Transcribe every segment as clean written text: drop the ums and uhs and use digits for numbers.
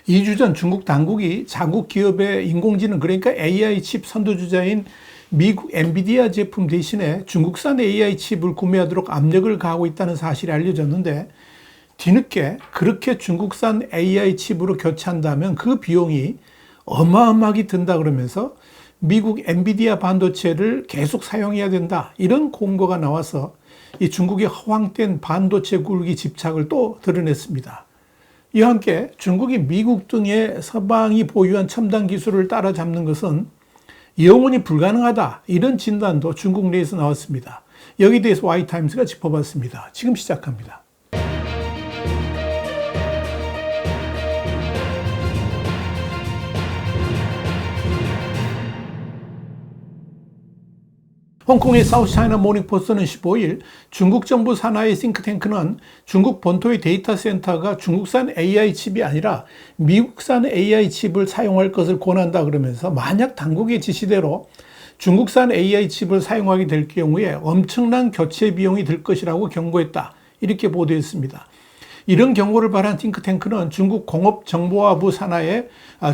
2주 전 중국 당국이 자국 기업의 인공지능 그러니까 AI 칩 선두주자인 미국 엔비디아 제품 대신에 중국산 AI 칩을 구매하도록 압력을 가하고 있다는 사실이 알려졌는데 뒤늦게 그렇게 중국산 AI 칩으로 교체한다면 그 비용이 어마어마하게 든다 그러면서 미국 엔비디아 반도체를 계속 사용해야 된다 이런 공고가 나와서 이 중국의 허황된 반도체 굴기 집착을 또 드러냈습니다. 이와 함께 중국이 미국 등의 서방이 보유한 첨단 기술을 따라잡는 것은 영원히 불가능하다 이런 진단도 중국 내에서 나왔습니다. 여기에 대해서 Y타임스가 짚어봤습니다. 지금 시작합니다. 홍콩의 사우스차이나 모닝포스트는 15일 중국 정부 산하의 싱크탱크는 중국 본토의 데이터 센터가 중국산 AI 칩이 아니라 미국산 AI 칩을 사용할 것을 권한다 그러면서 만약 당국의 지시대로 중국산 AI 칩을 사용하게 될 경우에 엄청난 교체 비용이 들 것이라고 경고했다. 이렇게 보도했습니다. 이런 경고를 발한 싱크탱크는 중국 공업정보화부 산하의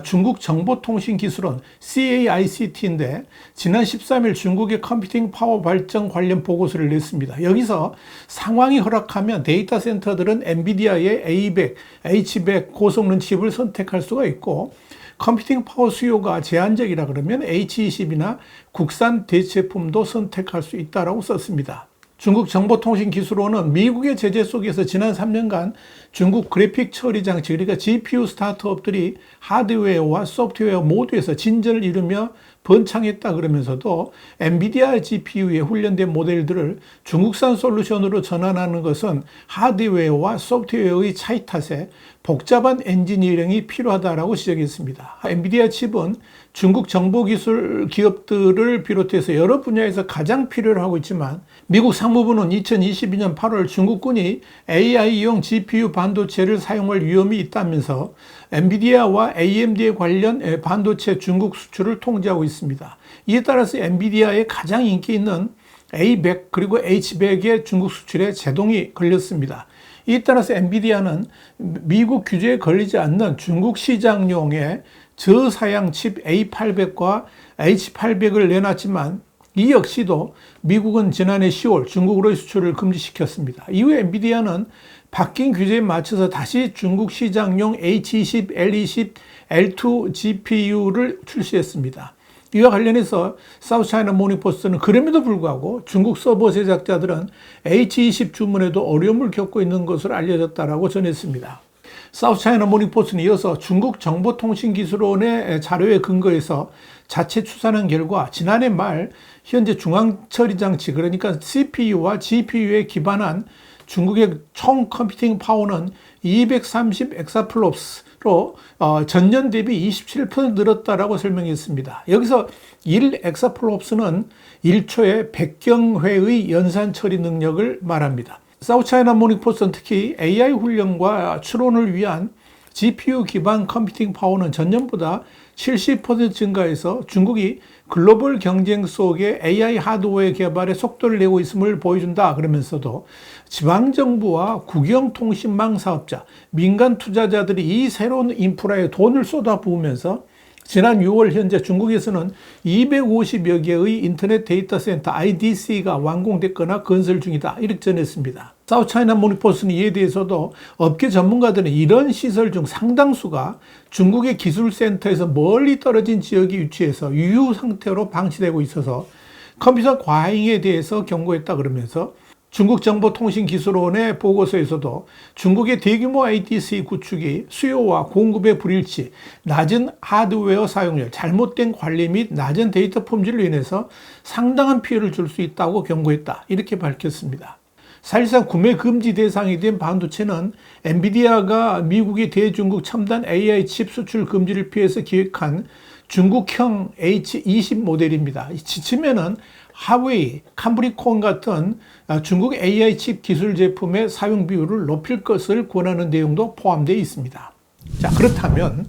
중국 정보통신기술원 CAICT인데 지난 13일 중국의 컴퓨팅 파워 발전 관련 보고서를 냈습니다. 여기서 상황이 허락하면 데이터 센터들은 엔비디아의 A100, H100 고성능 칩을 선택할 수가 있고 컴퓨팅 파워 수요가 제한적이라 그러면 H20이나 국산 대체품도 선택할 수 있다고 썼습니다. 중국 정보통신기술원은 미국의 제재 속에서 지난 3년간 중국 그래픽 처리 장치 그러니까 GPU 스타트업들이 하드웨어와 소프트웨어 모두에서 진전을 이루며 번창했다 그러면서도 엔비디아 GPU에 훈련된 모델들을 중국산 솔루션으로 전환하는 것은 하드웨어와 소프트웨어의 차이 탓에 복잡한 엔지니어링이 필요하다라고 지적했습니다. 엔비디아 칩은 중국 정보기술 기업들을 비롯해서 여러 분야에서 가장 필요로 하고 있지만 미국 상무부는 2022년 8월 중국군이 AI용 GPU 반도체를 사용할 위험이 있다면서 엔비디아와 AMD에 관련 반도체 중국 수출을 통제하고 있습니다. 이에 따라서 엔비디아의 가장 인기 있는 A100 그리고 H100의 중국 수출에 제동이 걸렸습니다. 이에 따라서 엔비디아는 미국 규제에 걸리지 않는 중국 시장용의 저사양 칩 A800과 H800을 내놨지만 이 역시도 미국은 지난해 10월 중국으로의 수출을 금지시켰습니다. 이후 엔비디아는 바뀐 규제에 맞춰서 다시 중국 시장용 H20, L20, L2 GPU를 출시했습니다. 이와 관련해서 사우스차이나 모닝포스트는 그럼에도 불구하고 중국 서버 제작자들은 H20 주문에도 어려움을 겪고 있는 것으로 알려졌다고 전했습니다. 사우스차이나 모닝포스트는 이어서 중국 정보통신기술원의 자료에 근거해서 자체 추산한 결과 지난해 말 현재 중앙처리장치 그러니까 CPU와 GPU에 기반한 중국의 총 컴퓨팅 파워는 230 엑사플롭스로 전년 대비 27% 늘었다라고 설명했습니다. 여기서 1 엑사플롭스는 1초에 100경회의 연산 처리 능력을 말합니다. 사우스차이나 모닝포스트는 특히 AI 훈련과 추론을 위한 GPU 기반 컴퓨팅 파워는 전년보다 70% 증가해서 중국이 글로벌 경쟁 속에 AI 하드웨어 개발에 속도를 내고 있음을 보여준다 그러면서도 지방정부와 국영통신망 사업자, 민간 투자자들이 이 새로운 인프라에 돈을 쏟아부으면서 지난 6월 현재 중국에서는 250여 개의 인터넷 데이터 센터 IDC가 완공됐거나 건설 중이다 이렇게 전했습니다. 사우스차이나 모닝포스트는 이에 대해서도 업계 전문가들은 이런 시설 중 상당수가 중국의 기술센터에서 멀리 떨어진 지역에 위치해서 유휴 상태로 방치되고 있어서 컴퓨터 과잉에 대해서 경고했다 그러면서 중국 정보통신기술원의 보고서에서도 중국의 대규모 IDC 구축이 수요와 공급의 불일치, 낮은 하드웨어 사용률, 잘못된 관리 및 낮은 데이터 품질로 인해서 상당한 피해를 줄 수 있다고 경고했다. 이렇게 밝혔습니다. 사실상 구매 금지 대상이 된 반도체는 엔비디아가 미국의 대중국 첨단 AI 칩 수출 금지를 피해서 기획한 중국형 H20 모델입니다. 지침에는 하웨이, 캄브리콘 같은 중국 AI 칩 기술 제품의 사용 비율을 높일 것을 권하는 내용도 포함되어 있습니다. 자, 그렇다면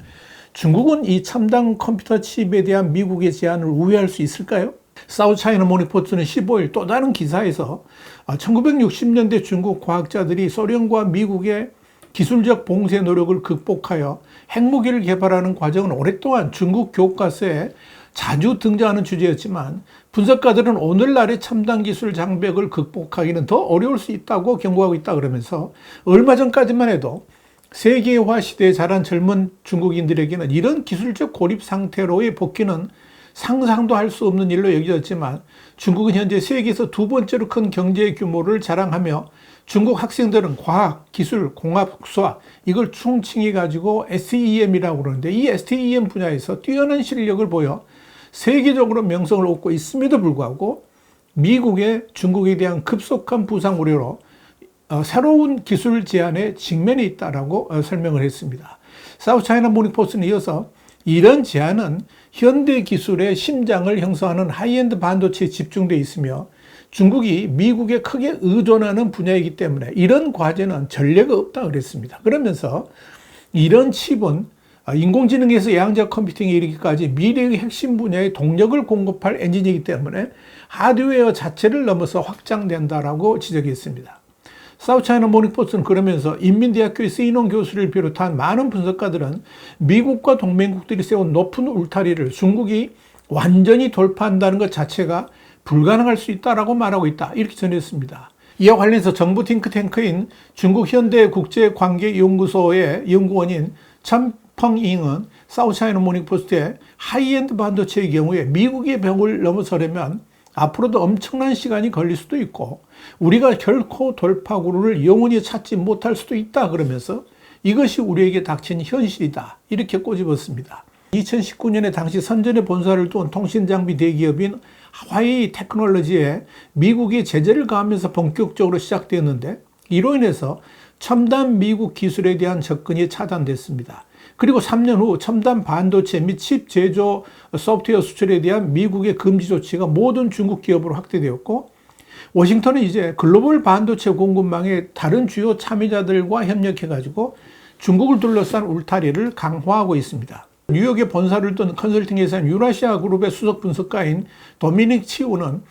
중국은 이 첨단 컴퓨터 칩에 대한 미국의 제한을 우회할 수 있을까요? 사우스차이나 모닝포스트는 15일 또 다른 기사에서 1960년대 중국 과학자들이 소련과 미국의 기술적 봉쇄 노력을 극복하여 핵무기를 개발하는 과정은 오랫동안 중국 교과서에 자주 등장하는 주제였지만 분석가들은 오늘날의 첨단 기술 장벽을 극복하기는 더 어려울 수 있다고 경고하고 있다 그러면서 얼마 전까지만 해도 세계화 시대에 자란 젊은 중국인들에게는 이런 기술적 고립 상태로의 복귀는 상상도 할 수 없는 일로 여겨졌지만 중국은 현재 세계에서 두 번째로 큰 경제 규모를 자랑하며 중국 학생들은 과학, 기술, 공학, 수학 이걸 충칭해 가지고 STEM이라고 그러는데 이 STEM 분야에서 뛰어난 실력을 보여 세계적으로 명성을 얻고 있음에도 불구하고 미국의 중국에 대한 급속한 부상 우려로 새로운 기술 제한에 직면해 있다라고 설명을 했습니다. 사우스차이나 모닝포스트는 이어서 이런 제한은 현대 기술의 심장을 형성하는 하이엔드 반도체에 집중되어 있으며 중국이 미국에 크게 의존하는 분야이기 때문에 이런 과제는 전례가 없다 그랬습니다. 그러면서 이런 칩은 인공지능에서 양자 컴퓨팅에 이르기까지 미래의 핵심 분야의 동력을 공급할 엔진이기 때문에 하드웨어 자체를 넘어서 확장된다라고 지적했습니다. 사우스차이나 모닝포스트는 그러면서 인민대학교의 스이농 교수를 비롯한 많은 분석가들은 미국과 동맹국들이 세운 높은 울타리를 중국이 완전히 돌파한다는 것 자체가 불가능할 수 있다라고 말하고 있다. 이렇게 전했습니다. 이와 관련해서 정부 팅크탱크인 중국 현대국제관계연구소의 연구원인 천펑잉은 사우스차이나 모닝포스트에 하이엔드 반도체의 경우에 미국의 벽을 넘어서려면 앞으로도 엄청난 시간이 걸릴 수도 있고 우리가 결코 돌파구를 영원히 찾지 못할 수도 있다 그러면서 이것이 우리에게 닥친 현실이다 이렇게 꼬집었습니다. 2019년에 당시 선전에 본사를 둔 통신장비 대기업인 화웨이 테크놀로지에 미국이 제재를 가하면서 본격적으로 시작되었는데 이로 인해서 첨단 미국 기술에 대한 접근이 차단됐습니다. 그리고 3년 후 첨단 반도체 및 칩 제조 소프트웨어 수출에 대한 미국의 금지 조치가 모든 중국 기업으로 확대되었고 워싱턴은 이제 글로벌 반도체 공급망의 다른 주요 참여자들과 협력해가지고 중국을 둘러싼 울타리를 강화하고 있습니다. 뉴욕에 본사를 둔 컨설팅 회사인 유라시아 그룹의 수석 분석가인 도미닉 치우는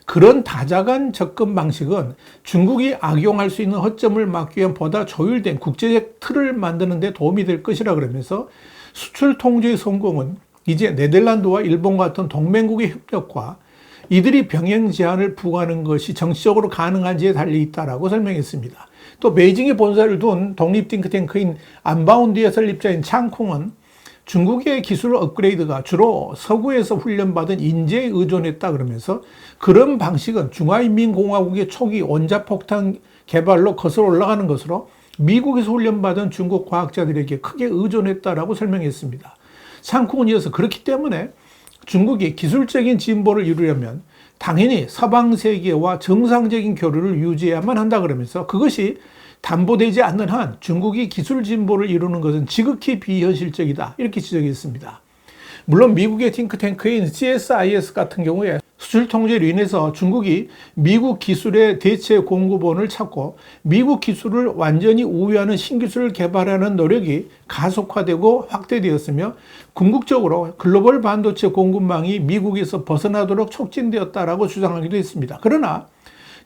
그런 다자간 접근 방식은 중국이 악용할 수 있는 허점을 막기 위한 보다 조율된 국제적 틀을 만드는 데 도움이 될 것이라 그러면서 수출 통제의 성공은 이제 네덜란드와 일본 같은 동맹국의 협력과 이들이 병행 제한을 부과하는 것이 정치적으로 가능한지에 달려 있다라고 설명했습니다. 또 베이징에 본사를 둔 독립 띵크탱크인 안바운드의 설립자인 창콩은 중국의 기술 업그레이드가 주로 서구에서 훈련받은 인재에 의존했다 그러면서 그런 방식은 중화인민공화국의 초기 원자폭탄 개발로 거슬러 올라가는 것으로 미국에서 훈련받은 중국 과학자들에게 크게 의존했다라고 설명했습니다. 창콩은 이어서 그렇기 때문에 중국이 기술적인 진보를 이루려면 당연히 서방 세계와 정상적인 교류를 유지해야만 한다 그러면서 그것이 담보되지 않는 한 중국이 기술 진보를 이루는 것은 지극히 비현실적이다 이렇게 지적했습니다. 물론 미국의 팅크탱크인 CSIS 같은 경우에 수출 통제로 인해서 중국이 미국 기술의 대체 공급원을 찾고 미국 기술을 완전히 우회하는 신기술을 개발하는 노력이 가속화되고 확대되었으며 궁극적으로 글로벌 반도체 공급망이 미국에서 벗어나도록 촉진되었다라고 주장하기도 했습니다. 그러나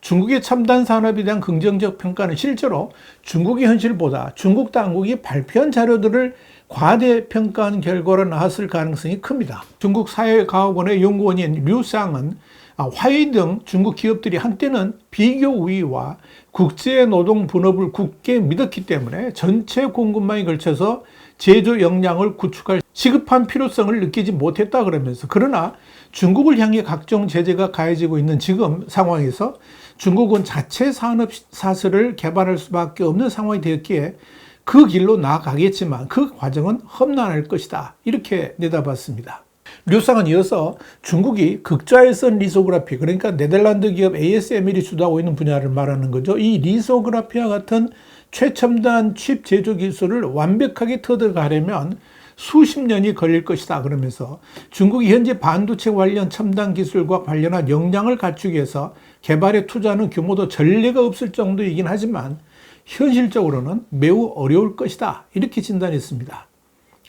중국의 첨단 산업에 대한 긍정적 평가는 실제로 중국의 현실보다 중국 당국이 발표한 자료들을 과대평가한 결과로 나왔을 가능성이 큽니다. 중국 사회과학원의 연구원인 류상은 화웨이 등 중국 기업들이 한때는 비교 우위와 국제노동 분업을 굳게 믿었기 때문에 전체 공급망에 걸쳐서 제조 역량을 구축할 시급한 필요성을 느끼지 못했다 그러면서 그러나 중국을 향해 각종 제재가 가해지고 있는 지금 상황에서 중국은 자체 산업 사슬을 개발할 수밖에 없는 상황이 되었기에 그 길로 나아가겠지만 그 과정은 험난할 것이다 이렇게 내다봤습니다. 류상은 이어서 중국이 극좌일선 리소그라피 그러니까 네덜란드 기업 ASML이 주도하고 있는 분야를 말하는 거죠. 이 리소그라피와 같은 최첨단 칩 제조 기술을 완벽하게 터득하려면 수십 년이 걸릴 것이다 그러면서 중국이 현재 반도체 관련 첨단 기술과 관련한 역량을 갖추기 위해서 개발에 투자하는 규모도 전례가 없을 정도이긴 하지만 현실적으로는 매우 어려울 것이다 이렇게 진단했습니다.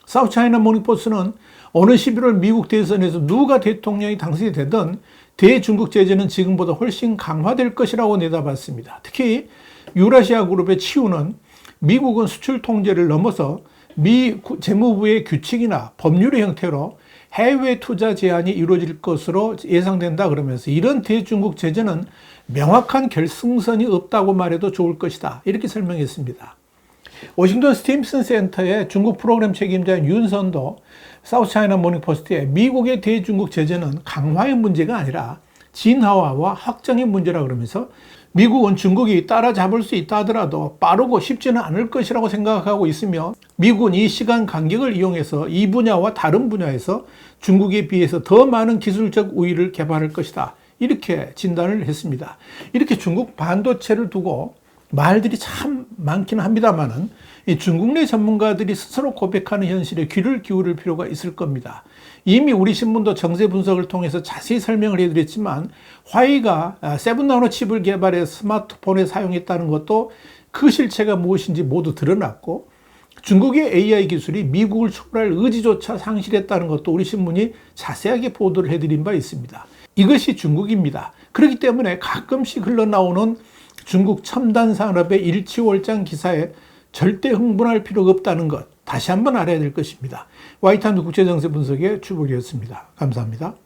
사우스차이나 모닝포스트는 오늘 11월 미국 대선에서 누가 대통령이 당선이 되든 대중국 제재는 지금보다 훨씬 강화될 것이라고 내다봤습니다. 특히 유라시아 그룹의 치우는 미국은 수출 통제를 넘어서 미 재무부의 규칙이나 법률의 형태로 해외 투자 제한이 이루어질 것으로 예상된다 그러면서 이런 대중국 제재는 명확한 결승선이 없다고 말해도 좋을 것이다. 이렇게 설명했습니다. 워싱턴 스팀슨 센터의 중국 프로그램 책임자인 윤선도 사우스차이나 모닝포스트에 미국의 대중국 제재는 강화의 문제가 아니라 진화와 확장의 문제라 그러면서 미국은 중국이 따라잡을 수 있다 하더라도 빠르고 쉽지는 않을 것이라고 생각하고 있으며 미국은 이 시간 간격을 이용해서 이 분야와 다른 분야에서 중국에 비해서 더 많은 기술적 우위를 개발할 것이다. 이렇게 진단을 했습니다. 이렇게 중국 반도체를 두고 말들이 참 많기는 합니다만은 이 중국 내 전문가들이 스스로 고백하는 현실에 귀를 기울일 필요가 있을 겁니다. 이미 우리 신문도 정세 분석을 통해서 자세히 설명을 해드렸지만 화웨이가 7나노 칩을 개발해 스마트폰에 사용했다는 것도 그 실체가 무엇인지 모두 드러났고 중국의 AI 기술이 미국을 초월할 의지조차 상실했다는 것도 우리 신문이 자세하게 보도를 해드린 바 있습니다. 이것이 중국입니다. 그렇기 때문에 가끔씩 흘러나오는 중국 첨단 산업의 일치월장 기사에 절대 흥분할 필요가 없다는 것 다시 한번 알아야 될 것입니다. 와이타임즈 국제정세 분석의 주복이었습니다. 감사합니다.